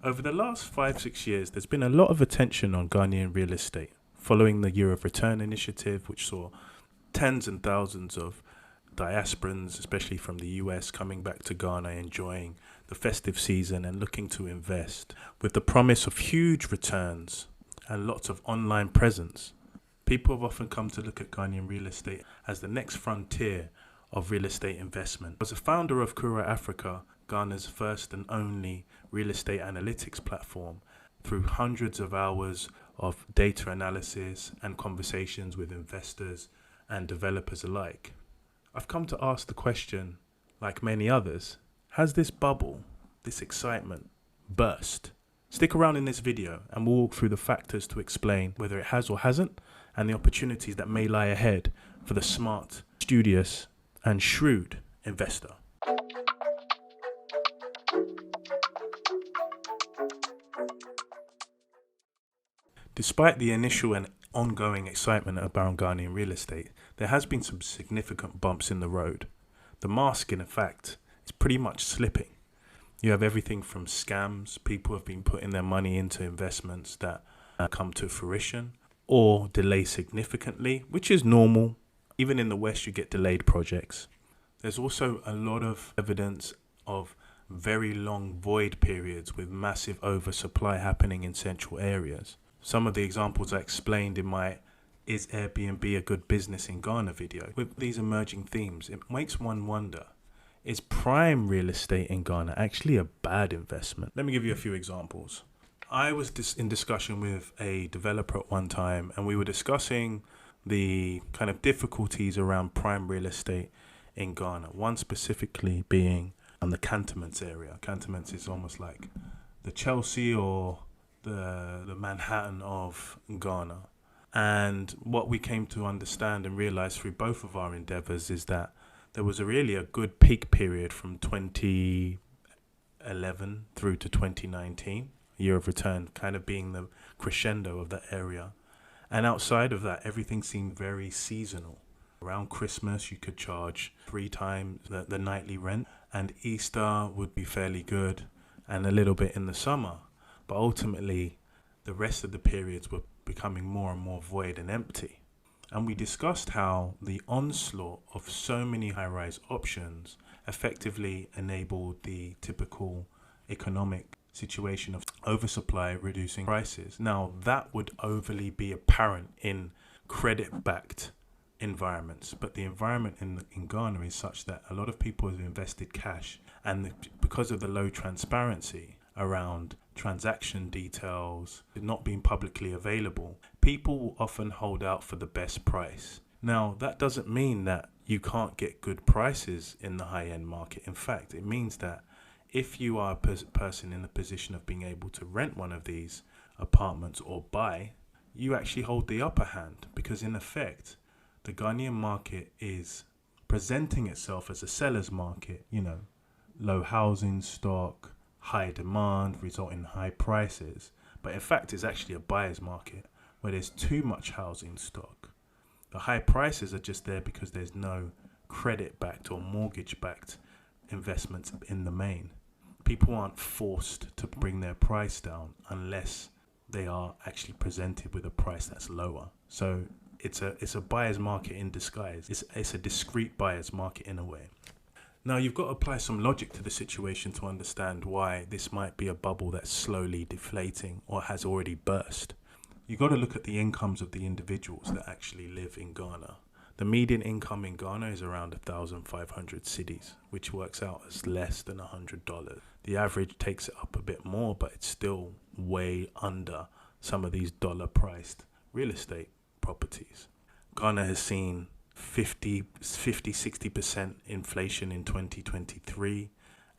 Over the last 5-6 years, there's been a lot of attention on Ghanaian real estate, following the Year of Return initiative, which saw tens and thousands of diasporans, especially from the US, coming back to Ghana, enjoying the festive season and looking to invest, with the promise of huge returns and lots of online presence. People have often come to look at Ghanaian real estate as the next frontier of real estate investment. As a founder of Kuro Africa, Ghana's first and only real estate analytics platform, through hundreds of hours of data analysis and conversations with investors and developers alike, I've come to ask the question, like many others, has this bubble, this excitement, burst? Stick around in this video and we'll walk through the factors to explain whether it has or hasn't, and the opportunities that may lie ahead for the smart, studious, and shrewd investor. Despite the initial and ongoing excitement around Ghanaian real estate, there has been some significant bumps in the road. The mask, in fact, is pretty much slipping. You have everything from scams, people have been putting their money into investments that come to fruition or delay significantly, which is normal. Even in the West, you get delayed projects. There's also a lot of evidence of very long void periods with massive oversupply happening in central areas. Some of the examples I explained in my Is Airbnb a Good Business in Ghana video. With these emerging themes, it makes one wonder, is prime real estate in Ghana actually a bad investment? Let me give you a few examples. I was in discussion with a developer at one time, and we were discussing the kind of difficulties around prime real estate in Ghana. One specifically being on the Cantonments area. Cantonments is almost like the Chelsea or the Manhattan of Ghana. And what we came to understand and realize through both of our endeavors is that there was really a good peak period from 2011 through to 2019, Year of Return kind of being the crescendo of that area. And outside of that, everything seemed very seasonal. Around Christmas, you could charge 3 times the nightly rent, and Easter would be fairly good, and a little bit in the summer. But ultimately, the rest of the periods were becoming more and more void and empty. And we discussed how the onslaught of so many high-rise options effectively enabled the typical economic situation of oversupply reducing prices. Now, that would overly be apparent in credit-backed environments, but the environment in Ghana is such that a lot of people have invested cash, and because of the low transparency around transaction details not being publicly available, people will often hold out for the best price. Now, that doesn't mean that you can't get good prices in the high-end market. In fact, it means that if you are a person in the position of being able to rent one of these apartments or buy, you actually hold the upper hand, because in effect, the Ghanaian market is presenting itself as a seller's market, low housing stock, high demand, resulting in high prices. But in fact, it's actually a buyer's market where there's too much housing stock. The high prices are just there because there's no credit-backed or mortgage-backed investments in the main. People aren't forced to bring their price down unless they are actually presented with a price that's lower. So it's a buyer's market in disguise. It's a discrete buyer's market in a way. Now, you've got to apply some logic to the situation to understand why this might be a bubble that's slowly deflating or has already burst. You've got to look at the incomes of the individuals that actually live in Ghana. The median income in Ghana is around 1,500 cedis, which works out as less than $100. The average takes it up a bit more, but it's still way under some of these dollar-priced real estate properties. Ghana has seen 60% inflation in 2023,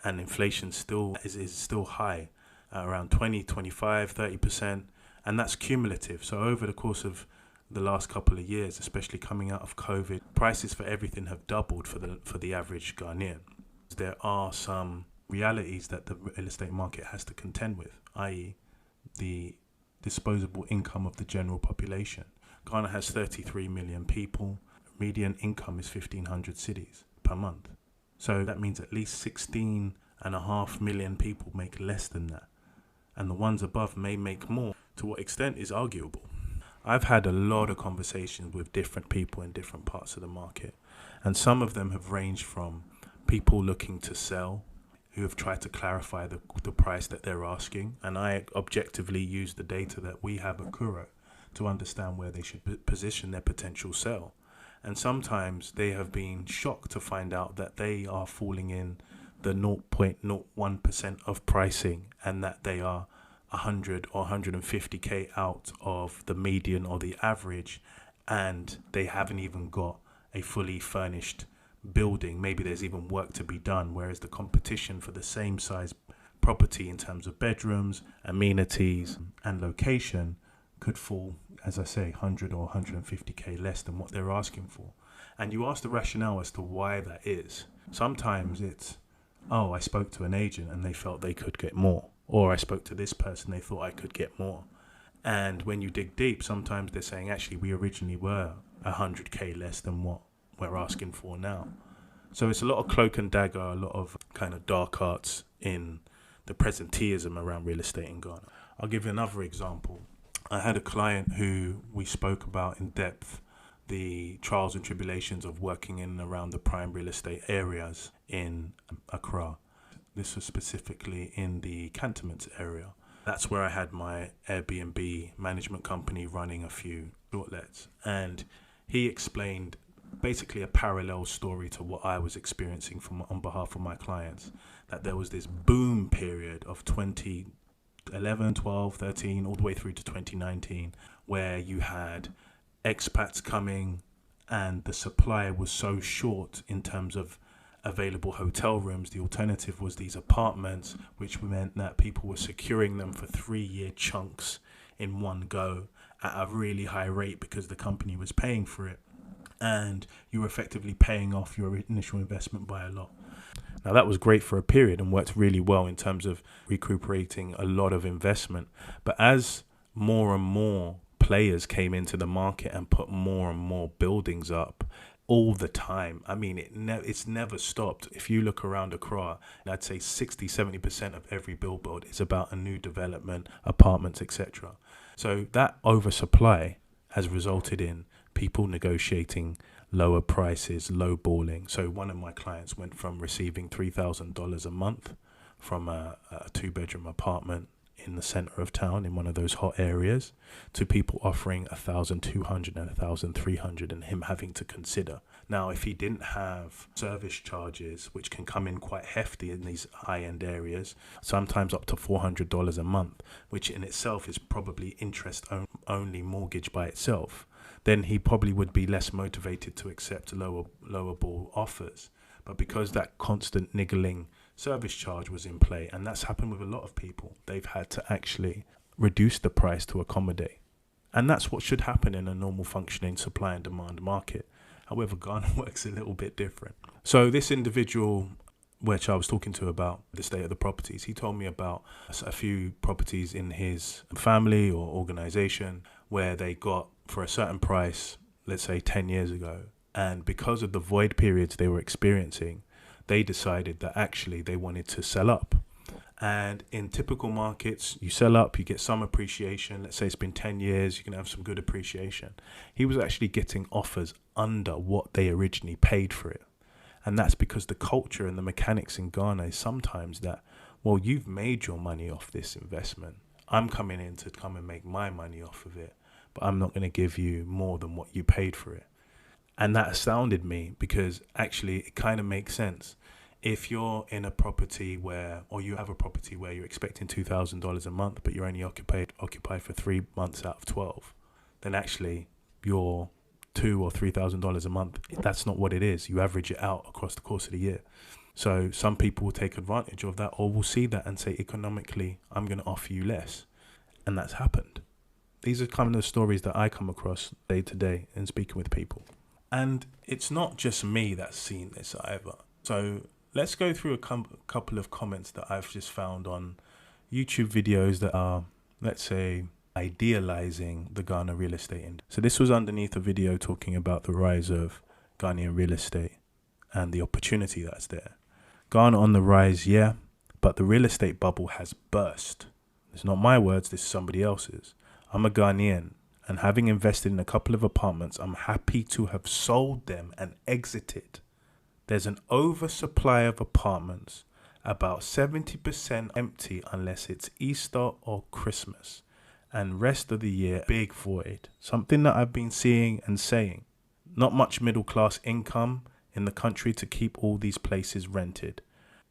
and inflation is still high, around 20, 25, 30%, and that's cumulative. So over the course of the last couple of years, especially coming out of COVID, prices for everything have doubled for the average Ghanaian. There are some realities that the real estate market has to contend with, i.e. the disposable income of the general population. Ghana has 33 million people. Median income is 1,500 cedis per month. So that means at least 16.5 million people make less than that. and the ones above may make more. To what extent is arguable. I've had a lot of conversations with different people in different parts of the market, and some of them have ranged from people looking to sell who have tried to clarify the price that they're asking, and I objectively use the data that we have at Kuro to understand where they should position their potential sell. And sometimes they have been shocked to find out that they are falling in the 0.01% of pricing, and that they are 100 or 150k out of the median or the average, and they haven't even got a fully furnished building. Maybe there's even work to be done, whereas the competition for the same size property in terms of bedrooms, amenities and location could fall, as I say, 100 or 150k less than what they're asking for. And you ask the rationale as to why that is. Sometimes it's, oh, I spoke to an agent and they felt they could get more, or I spoke to this person, they thought I could get more. And when you dig deep, sometimes they're saying, actually, we originally were 100k less than what we're asking for now. So it's a lot of cloak and dagger, a lot of kind of dark arts in the presenteeism around real estate in Ghana. I'll give you another example. I had a client who we spoke about in depth the trials and tribulations of working in and around the prime real estate areas in Accra. This was specifically in the cantonments area. That's where I had my Airbnb management company running a few outlets. And he explained basically a parallel story to what I was experiencing on behalf of my clients, that there was this boom period of 2011, 12, 13, all the way through to 2019, where you had expats coming and the supply was so short in terms of available hotel rooms. The alternative was these apartments, which meant that people were securing them for 3-year chunks in one go at a really high rate because the company was paying for it, and you were effectively paying off your initial investment by a lot. Now that was great for a period and worked really well in terms of recuperating a lot of investment. But as more and more players came into the market and put more and more buildings up all the time, I mean, it's never stopped. If you look around Accra, I'd say 60-70% of every billboard is about a new development, apartments, etc. So that oversupply has resulted in people negotiating lower prices, low balling. So one of my clients went from receiving $3,000 a month from a 2-bedroom apartment in the center of town in one of those hot areas to people offering $1,200 and $1,300, and him having to consider. Now, if he didn't have service charges, which can come in quite hefty in these high-end areas, sometimes up to $400 a month, which in itself is probably interest-only mortgage by itself, then he probably would be less motivated to accept lower ball offers. But because that constant niggling service charge was in play, and that's happened with a lot of people, they've had to actually reduce the price to accommodate. And that's what should happen in a normal functioning supply and demand market. However, Ghana works a little bit different. So this individual, which I was talking to about the state of the properties, he told me about a few properties in his family or organization where they got for a certain price, let's say 10 years ago. And because of the void periods they were experiencing, they decided that actually they wanted to sell up. And in typical markets, you sell up, you get some appreciation. Let's say it's been 10 years, you can have some good appreciation. He was actually getting offers under what they originally paid for it. And that's because the culture and the mechanics in Ghana is sometimes that, well, you've made your money off this investment. I'm coming in to come and make my money off of it, but I'm not going to give you more than what you paid for it. And that astounded me because actually it kind of makes sense. If you're in a property where, or you have a property where you're expecting $2,000 a month, but you're only occupied for 3 months out of 12, then actually your $2,000 or $3,000 a month, that's not what it is. You average it out across the course of the year. So some people will take advantage of that, or will see that and say, economically, I'm going to offer you less. And that's happened. These are kind of the stories that I come across day to day in speaking with people. And it's not just me that's seen this either. So let's go through a couple of comments that I've just found on YouTube videos that are, let's say, idealizing the Ghana real estate industry. So this was underneath a video talking about the rise of Ghanaian real estate and the opportunity that's there. Ghana on the rise, yeah, but the real estate bubble has burst. It's not my words, this is somebody else's. I'm a Ghanaian, and having invested in a couple of apartments, I'm happy to have sold them and exited. There's an oversupply of apartments, about 70% empty unless it's Easter or Christmas, and rest of the year, big void. Something that I've been seeing and saying. Not much middle class income in the country to keep all these places rented.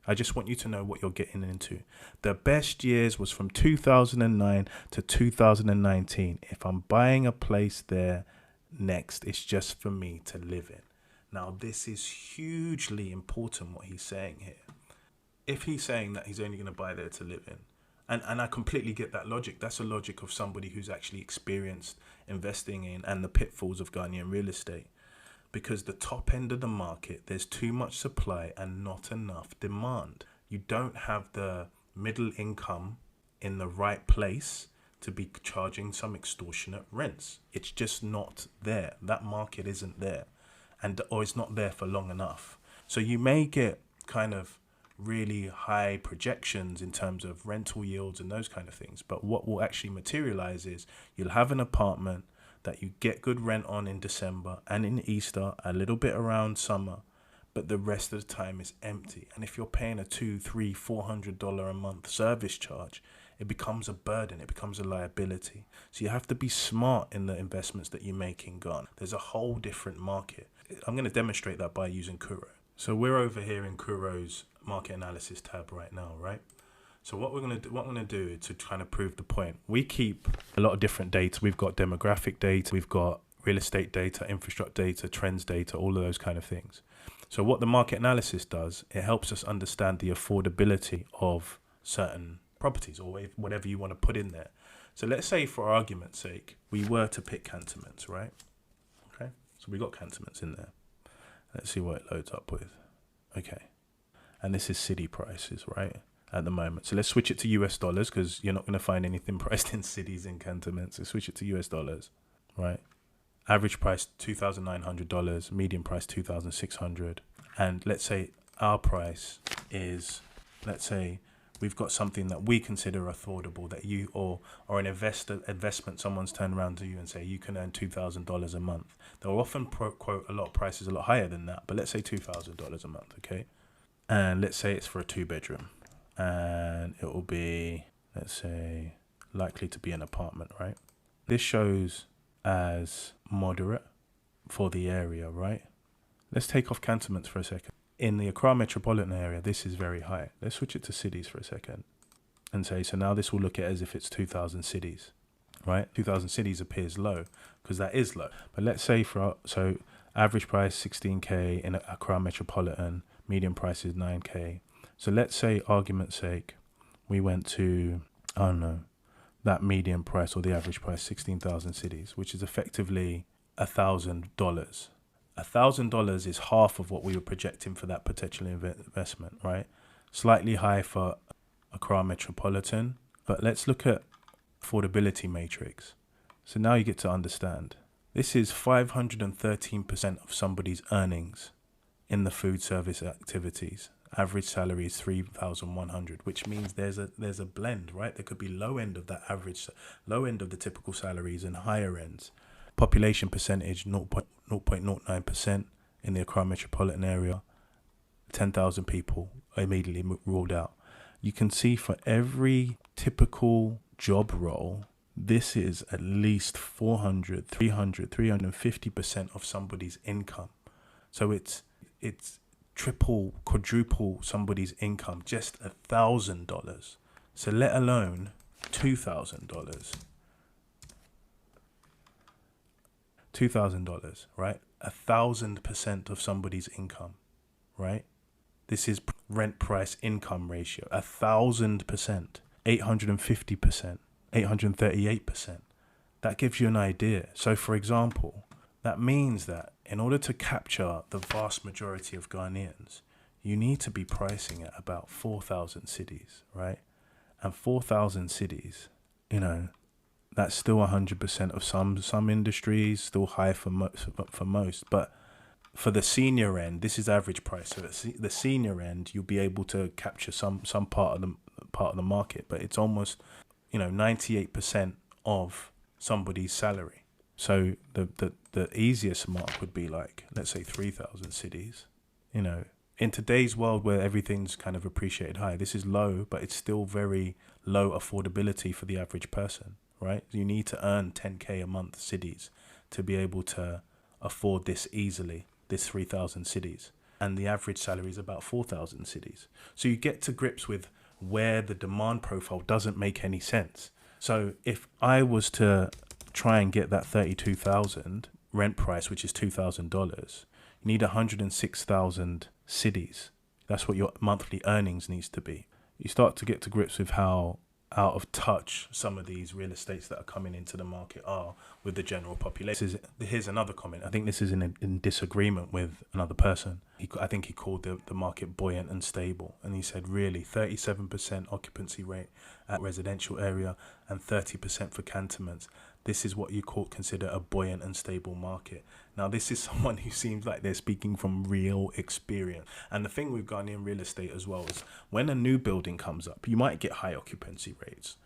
I just want you to know what you're getting into. The best years was from 2009 to 2019. If I'm buying a place there next, it's just for me to live in. Now, this is hugely important what he's saying here. If he's saying that he's only going to buy there to live in, and I completely get that logic. That's a logic of somebody who's actually experienced investing in and the pitfalls of Ghanaian real estate. Because the top end of the market, there's too much supply and not enough demand. You don't have the middle income in the right place to be charging some extortionate rents. It's just not there. That market isn't there, or it's not there for long enough. So you may get kind of really high projections in terms of rental yields and those kind of things. But what will actually materialize is you'll have an apartment that you get good rent on in December and in Easter, a little bit around summer, but the rest of the time is empty. And if you're paying a $200, $300, $400 a month service charge, it becomes a burden, it becomes a liability. So you have to be smart in the investments that you make in Ghana. There's a whole different market. I'm going to demonstrate that by using Kuro. So we're over here in Kuro's market analysis tab right now, right? So what I'm going to do to kind of prove the point, we keep a lot of different data. We've got demographic data, we've got real estate data, infrastructure data, trends data, all of those kind of things. So what the market analysis does, it helps us understand the affordability of certain properties or whatever you want to put in there. So let's say, for argument's sake, we were to pick cantonments, right? Okay, so we got cantonments in there. Let's see what it loads up with. Okay, and this is city prices, right? At the moment. So let's switch it to US dollars because you're not going to find anything priced in cities in cantonments. So switch it to US dollars, right? Average price $2,900, median price $2,600. And let's say our price is, let's say we've got something that we consider affordable that you or an investment, someone's turned around to you and say you can earn $2,000 a month. They'll often quote a lot of prices a lot higher than that, but let's say $2,000 a month, okay? And let's say it's for a 2-bedroom. And it will be, let's say, likely to be an apartment, right? This shows as moderate for the area, right? Let's take off cantonments for a second. In the Accra metropolitan area, this is very high. Let's switch it to cities for a second and say, so now this will look at it as if it's 2,000 cities, right? 2,000 cities appears low because that is low. But let's say so average price 16K in Accra metropolitan, median price is 9K. So let's say, argument's sake, we went to, I don't know, that median price or the average price, 16,000 cities, which is effectively $1,000. $1,000 is half of what we were projecting for that potential investment, right? Slightly high for Accra metropolitan, but let's look at affordability matrix. So now you get to understand. This is 513% of somebody's earnings in the food service activities. Average salary is 3,100, which means there's a blend, right? There could be low end of that average, low end of the typical salaries and higher ends. Population percentage 0.09% in the Accra metropolitan area. 10,000 people immediately ruled out. You can see for every typical job role, this is at least 400, 300, 350% of somebody's income. So it's triple, quadruple somebody's income, just $1,000. So let alone $2,000. $2,000, right? 1,000% of somebody's income, right? This is rent price income ratio, 1,000%, 850%, 838%. That gives you an idea. So for example, that means that in order to capture the vast majority of Ghanaians, you need to be pricing at about 4,000 cities, right? And 4,000 cities, that's still 100% of some industries, still high for most. But for the senior end, this is average price. So at the senior end, you'll be able to capture some part of the market, but it's almost 98% of somebody's salary. So the easiest mark would be like, let's say 3,000 cedis. In today's world where everything's kind of appreciated high, this is low, but it's still very low affordability for the average person, right? You need to earn 10K a month cedis to be able to afford this easily, this 3,000 cedis. And the average salary is about 4,000 cedis. So you get to grips with where the demand profile doesn't make any sense. So if I was to try and get that 32,000 rent price, which is $2,000, you need 106,000 cedis. That's what your monthly earnings needs to be. You start to get to grips with how out of touch some of these real estates that are coming into the market are with the general population. Here's another comment. I think this is in disagreement with another person. I think he called the market buoyant and stable. And he said, really, 37% occupancy rate at residential area and 30% for cantonments. This is what you consider a buoyant and stable market. Now, this is someone who seems like they're speaking from real experience. And the thing with Ghanaian real estate as well is when a new building comes up, you might get higher occupancy rates,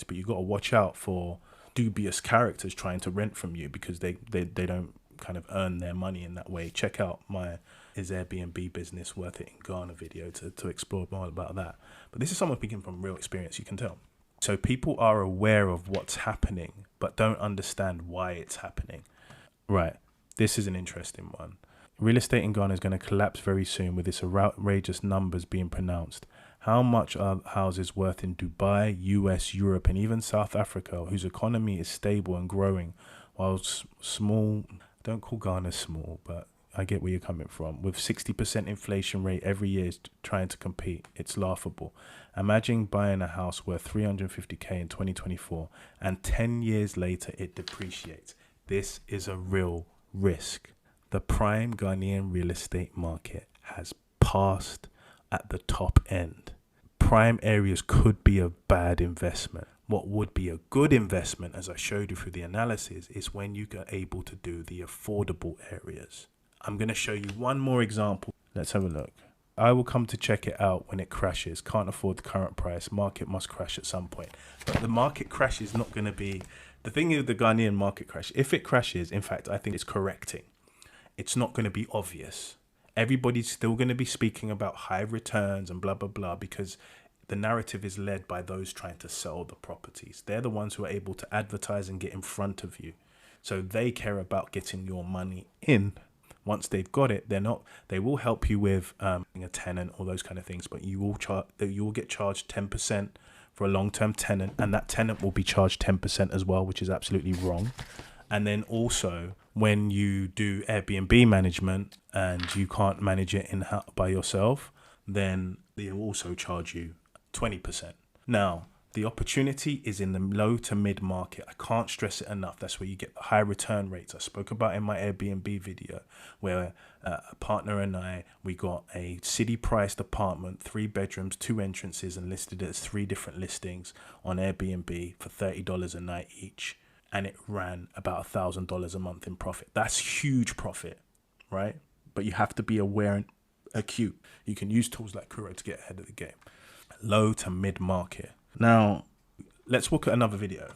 but you've got to watch out for dubious characters trying to rent from you because they don't kind of earn their money in that way. Check out my Is Airbnb Business Worth It in Ghana video to explore more about that. But this is someone speaking from real experience, you can tell. So people are aware of what's happening, but don't understand why it's happening. Right. This is an interesting one. Real estate in Ghana is going to collapse very soon with its outrageous numbers being pronounced. How much are houses worth in Dubai, US, Europe, and even South Africa, whose economy is stable and growing, while small, don't call Ghana small, but I get where you're coming from. With 60% inflation rate every year trying to compete, it's laughable. Imagine buying a house worth 350K in 2024 and 10 years later it depreciates. This is a real risk. The prime Ghanaian real estate market has passed at the top end. Prime areas could be a bad investment. What would be a good investment, as I showed you through the analysis, is when you are able to do the affordable areas. I'm going to show you one more example. Let's have a look. I will come to check it out when it crashes. Can't afford the current price. Market must crash at some point. But the market crash is not going to be... The thing is the Ghanaian market crash. If it crashes, in fact, I think it's correcting. It's not going to be obvious. Everybody's still going to be speaking about high returns and blah, blah, blah, because the narrative is led by those trying to sell the properties. They're the ones who are able to advertise and get in front of you. So they care about getting your money in. Once they've got it, they will help you with a tenant, all those kind of things, but you will get charged 10% for a long-term tenant, and that tenant will be charged 10% as well, which is absolutely wrong. And then also when you do Airbnb management and you can't manage it by yourself, then they will also charge you 20%. Now, the opportunity is in the low to mid market. I can't stress it enough. That's where you get the high return rates I spoke about in my Airbnb video, where a partner and we got a city priced apartment, 3 bedrooms, 2 entrances, and listed it as 3 different listings on Airbnb for $30 a night each. And it ran about $1,000 a month in profit. That's huge profit, right? But you have to be aware and acute. You can use tools like Kuro to get ahead of the game. Low to mid market. Now, let's look at another video.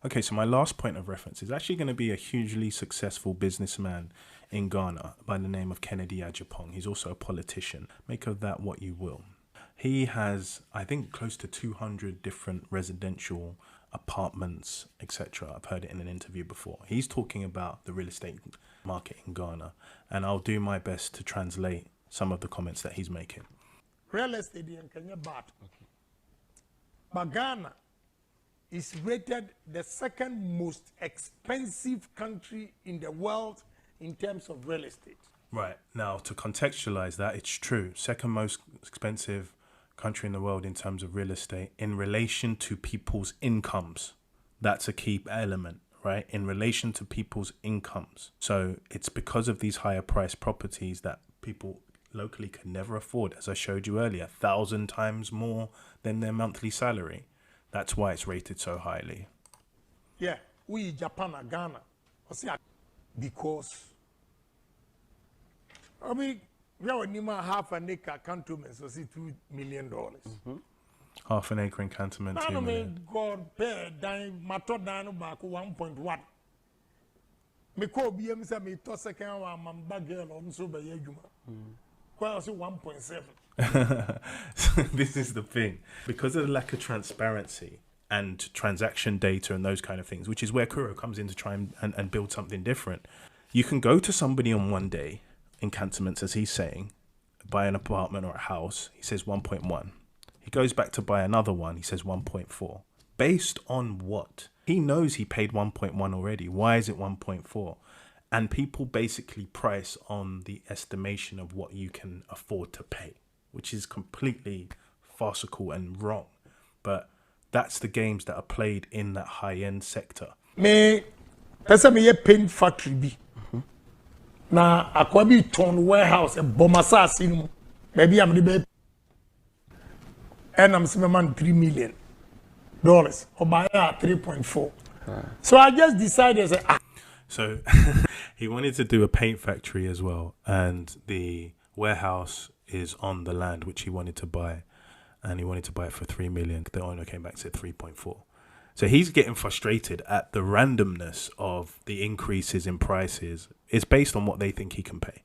Okay, so my last point of reference is actually going to be a hugely successful businessman in Ghana by the name of Kennedy Agyapongs. He's also a politician. Make of that what you will. He has, I think, close to 200 different residential apartments, etc. I've heard it in an interview before. He's talking about the real estate market in Ghana, and I'll do my best to translate some of the comments that he's making. Real estate in Kenya bad. But Ghana is rated the second most expensive country in the world in terms of real estate. Right. Now, to contextualize that, it's true. Second most expensive country in the world in terms of real estate in relation to people's incomes. That's a key element, right? In relation to people's incomes. So it's because of these higher priced properties that people locally can never afford, as I showed you earlier, 1,000 times more than their monthly salary. That's why it's rated so highly. Yeah, we Japan and Ghana, because I mean, we have half an acre cantonment, so see $2 million. Half an acre in Cantonment, Now 2 me million. God pay dime matter dime back 1.1. Me call BM say me to second one man bag girl on so by juma. Well, say 1.7. This is the thing. Because of the lack of transparency and transaction data and those kind of things, which is where Kuro comes in to try and build something different. You can go to somebody on one day in Cantonments, as he's saying, buy an apartment or a house, he says 1.1. He goes back to buy another one, he says 1.4. Based on what? He knows he paid 1.1 already. Why is it 1.4? And people basically price on the estimation of what you can afford to pay, which is completely farcical and wrong. But that's the games that are played in that high-end sector. Me pesa me ye paint factory bi. Na akwabi ton warehouse e bomasa asinu. Maybe I'm the baby. And I'm saying man $3 million. Or buy at 3.4. So I just decided say So he wanted to do a paint factory as well, and the warehouse is on the land which he wanted to buy, and he wanted to buy it for 3 million. The owner came back and said 3.4. So he's getting frustrated at the randomness of the increases in prices. It's based on what they think he can pay.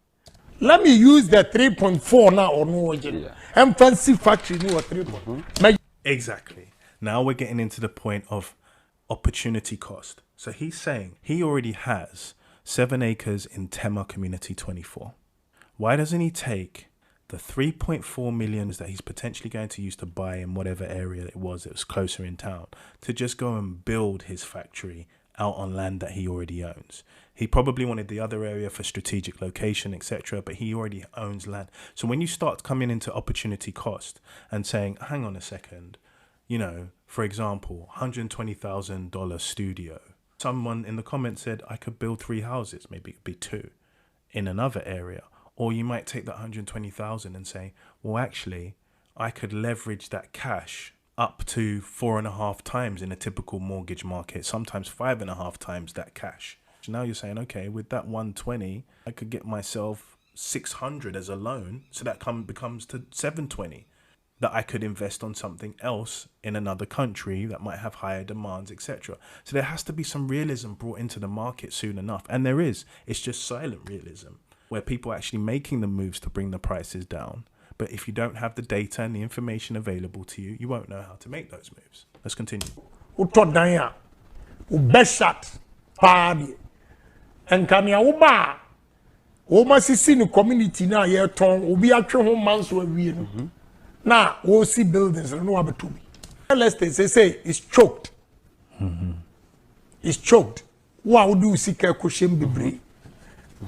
let me use the 3.4 now or no again. And fancy factory no 3.4. Exactly. Now we're getting into the point of opportunity cost. So he's saying he already has 7 acres in Tema Community 24. Why doesn't he take the 3.4 million that he's potentially going to use to buy in whatever area it was closer in town to just go and build his factory out on land that he already owns? He probably wanted the other area for strategic location, etc., but he already owns land. So when you start coming into opportunity cost and saying, hang on a second, you know, for example, $120,000 studio. Someone in the comments said I could build 3 houses, maybe it could be 2 in another area. Or you might take that 120,000 and say, well, actually, I could leverage that cash up to 4.5 times in a typical mortgage market, sometimes 5.5 times that cash. So now you're saying, okay, with that 120, I could get myself 600 as a loan. So that becomes to 720 that I could invest on something else in another country that might have higher demands, etc. So there has to be some realism brought into the market soon enough. And there is. It's just silent realism, where people are actually making the moves to bring the prices down. But if you don't have the data and the information available to you, you won't know how to make those moves. Let's continue. Uto danya. Ubeshat. Party. And kanya uba. Uma sisi ni community na ye ton. Ubi atwe home manso awie no. Now, we'll see buildings. I don't know what to be. Let's say it's choked. It's choked. What would you see? Cushion be brave.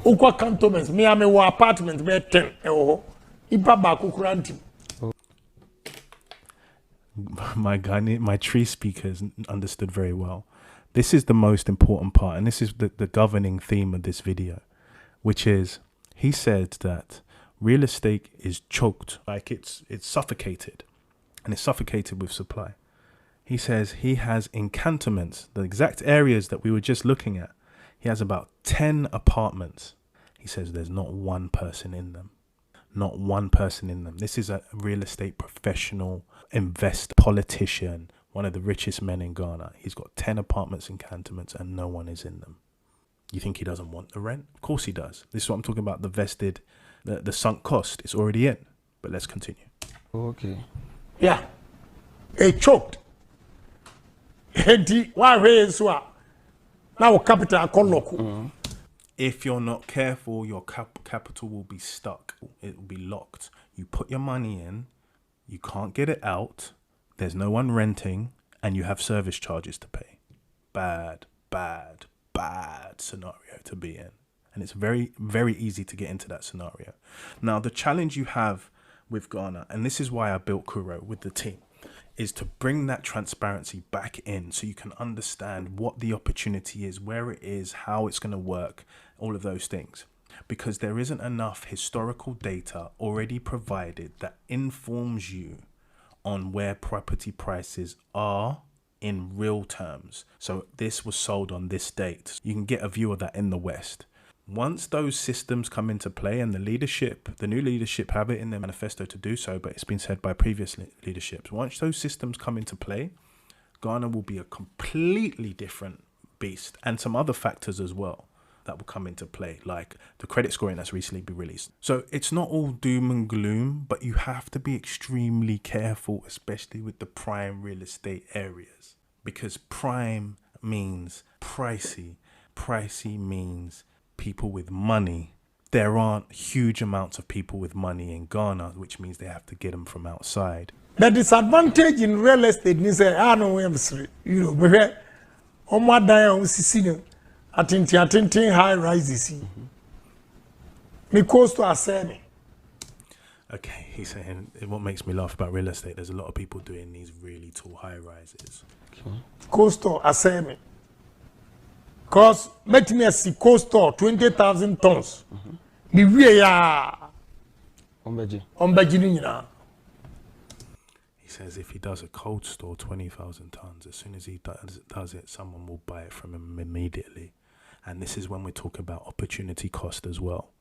Ukwa cantonments. Me ame wa apartment be 10. Ipa ba kukuranti. My tree speakers understood very well. This is the most important part, and this is the governing theme of this video, which is he said that real estate is choked, like it's suffocated, and it's suffocated with supply. He says he has in cantonments, the exact areas that we were just looking at, he has about 10 apartments. He says there's not one person in them. Not one person in them. This is a real estate professional, investor, politician, one of the richest men in Ghana. He's got 10 apartments in cantonments and no one is in them. You think he doesn't want the rent? Of course he does. This is what I'm talking about, the vested, the sunk cost. It's already in. But let's continue. Okay. Yeah. It choked. Why is now capital call If you're not careful, your capital will be stuck. It will be locked. You put your money in, you can't get it out, there's no one renting, and you have service charges to pay. Bad scenario to be in. And it's very, very easy to get into that scenario. Now, the challenge you have with Ghana, and this is why I built Kuro with the team, is to bring that transparency back in so you can understand what the opportunity is, where it is, how it's going to work, all of those things. Because there isn't enough historical data already provided that informs you on where property prices are in real terms. So this was sold on this date. You can get a view of that in the West. Once those systems come into play, and the new leadership have it in their manifesto to do so, but it's been said by previous leaderships, once those systems come into play, Ghana will be a completely different beast, and some other factors as well that will come into play, like the credit scoring that's recently been released. So it's not all doom and gloom, but you have to be extremely careful, especially with the prime real estate areas, because prime means pricey. Pricey means people with money. There aren't huge amounts of people with money in Ghana, which means they have to get them from outside. The disadvantage in real estate is I know where but on my dial attention high rises. Me cost to asemi. Okay, he's saying what makes me laugh about real estate, there's a lot of people doing these really tall high rises. Cost to asemi. Cause let me see cost 20,000 tons. Me we ya ombeji nyina. He says if he does a cold store 20,000 tons, as soon as he does it, someone will buy it from him immediately. And this is when we're talking about opportunity cost as well.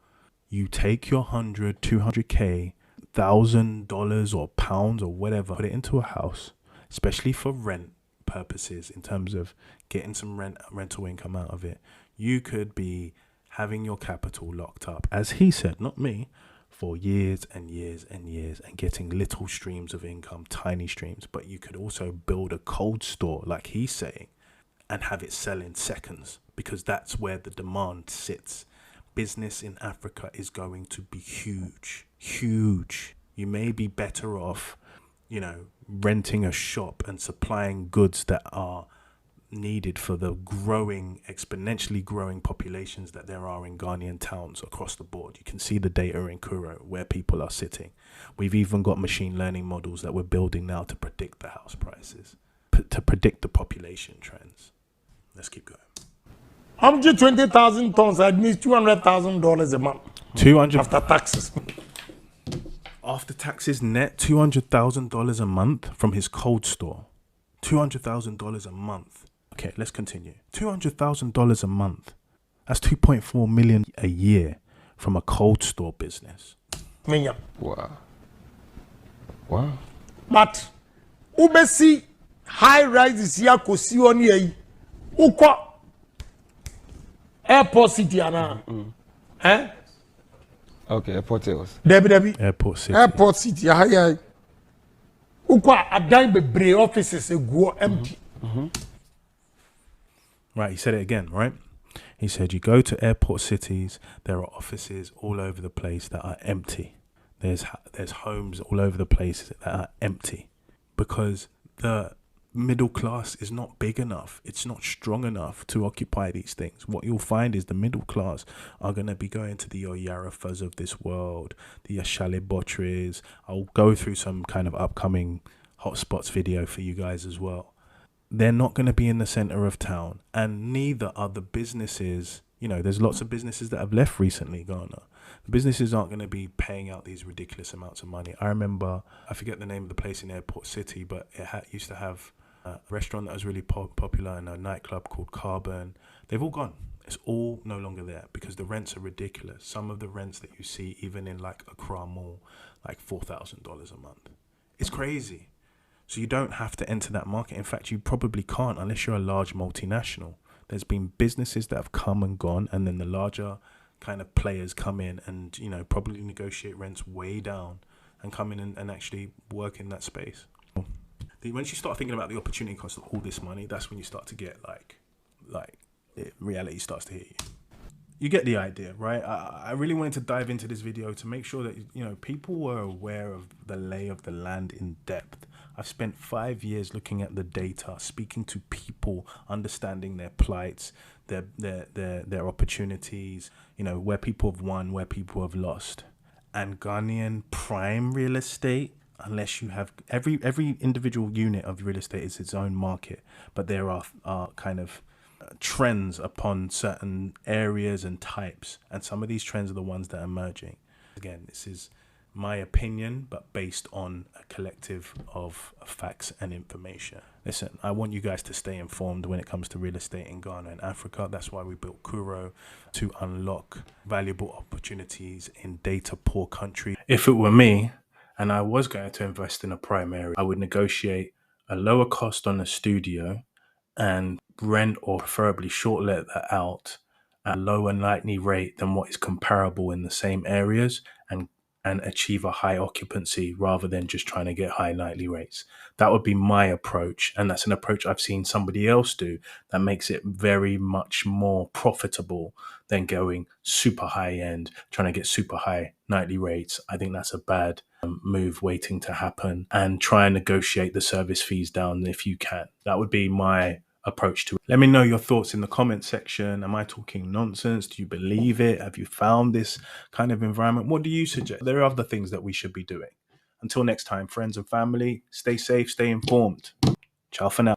You take your 100, 200K, $1,000 or pounds or whatever, put it into a house, especially for rent purposes, in terms of getting some rental income out of it. You could be having your capital locked up, as he said, not me, for years and years and years, and getting little streams of income, tiny streams. But you could also build a cold store, like he's saying, and have it sell in seconds, because that's where the demand sits. Business in Africa is going to be huge. You may be better off, renting a shop and supplying goods that are needed for the exponentially growing populations that there are in Ghanaian towns across the board. You can see the data in Kuro where people are sitting. We've even got machine learning models that we're building now to predict the house prices, to predict the population trends. Let's keep going. 120,000 tons, that means $200,000 a month. 200 after taxes. After taxes net, $200,000 a month from his cold store. $200,000 a month. Okay, let's continue. $200,000 a month. That's 2.4 million a year from a cold store business. Wow. But ubesi high rises here kosi on ye. Uko airport city ana. Okay, airport sales. Debbie. Airport city. Airport city. Uko adan bebre offices go empty. Right, he said it again, right? He said you go to airport cities, there are offices all over the place that are empty. There's homes all over the place that are empty because the middle class is not big enough. It's not strong enough to occupy these things. What you'll find is the middle class are going to be going to the Oyarafas of this world, the Ashale Botries. I'll go through some kind of upcoming hotspots video for you guys as well. They're not going to be in the center of town, and neither are the businesses. There's lots of businesses that have left recently, Ghana. The businesses aren't going to be paying out these ridiculous amounts of money. I remember, I forget the name of the place in Airport City, but it used to have a restaurant that was really popular and a nightclub called Carbon. They've all gone. It's all no longer there because the rents are ridiculous. Some of the rents that you see, even in like Accra Mall, like $4,000 a month. It's crazy. So you don't have to enter that market. In fact, you probably can't unless you're a large multinational. There's been businesses that have come and gone, and then the larger kind of players come in and, probably negotiate rents way down and come in and actually work in that space. Once you start thinking about the opportunity cost of all this money, that's when you start to get like reality starts to hit you. You get the idea, right? I really wanted to dive into this video to make sure that, people were aware of the lay of the land in depth. I've spent 5 years looking at the data, speaking to people, understanding their plights, their opportunities, where people have won, where people have lost. And Ghanaian prime real estate, unless you have every individual unit of real estate is its own market, but there are kind of trends upon certain areas and types, and some of these trends are the ones that are emerging. Again, this is my opinion, but based on a collective of facts and information. Listen, I want you guys to stay informed when it comes to real estate in Ghana and Africa. That's why we built Kuro, to unlock valuable opportunities in data poor countries. If it were me and I was going to invest in a prime area, I would negotiate a lower cost on a studio and rent or preferably short let that out at a lower nightly rate than what is comparable in the same areas, and achieve a high occupancy rather than just trying to get high nightly rates. That would be my approach. And that's an approach I've seen somebody else do that makes it very much more profitable than going super high end, trying to get super high nightly rates. I think that's a bad move waiting to happen, and try and negotiate the service fees down if you can. That would be my approach to it. Let me know your thoughts in the comment section. Am I talking nonsense? Do you believe it? Have you found this kind of environment? What do you suggest? There are other things that we should be doing. Until next time, friends and family, stay safe, stay informed. Ciao for now.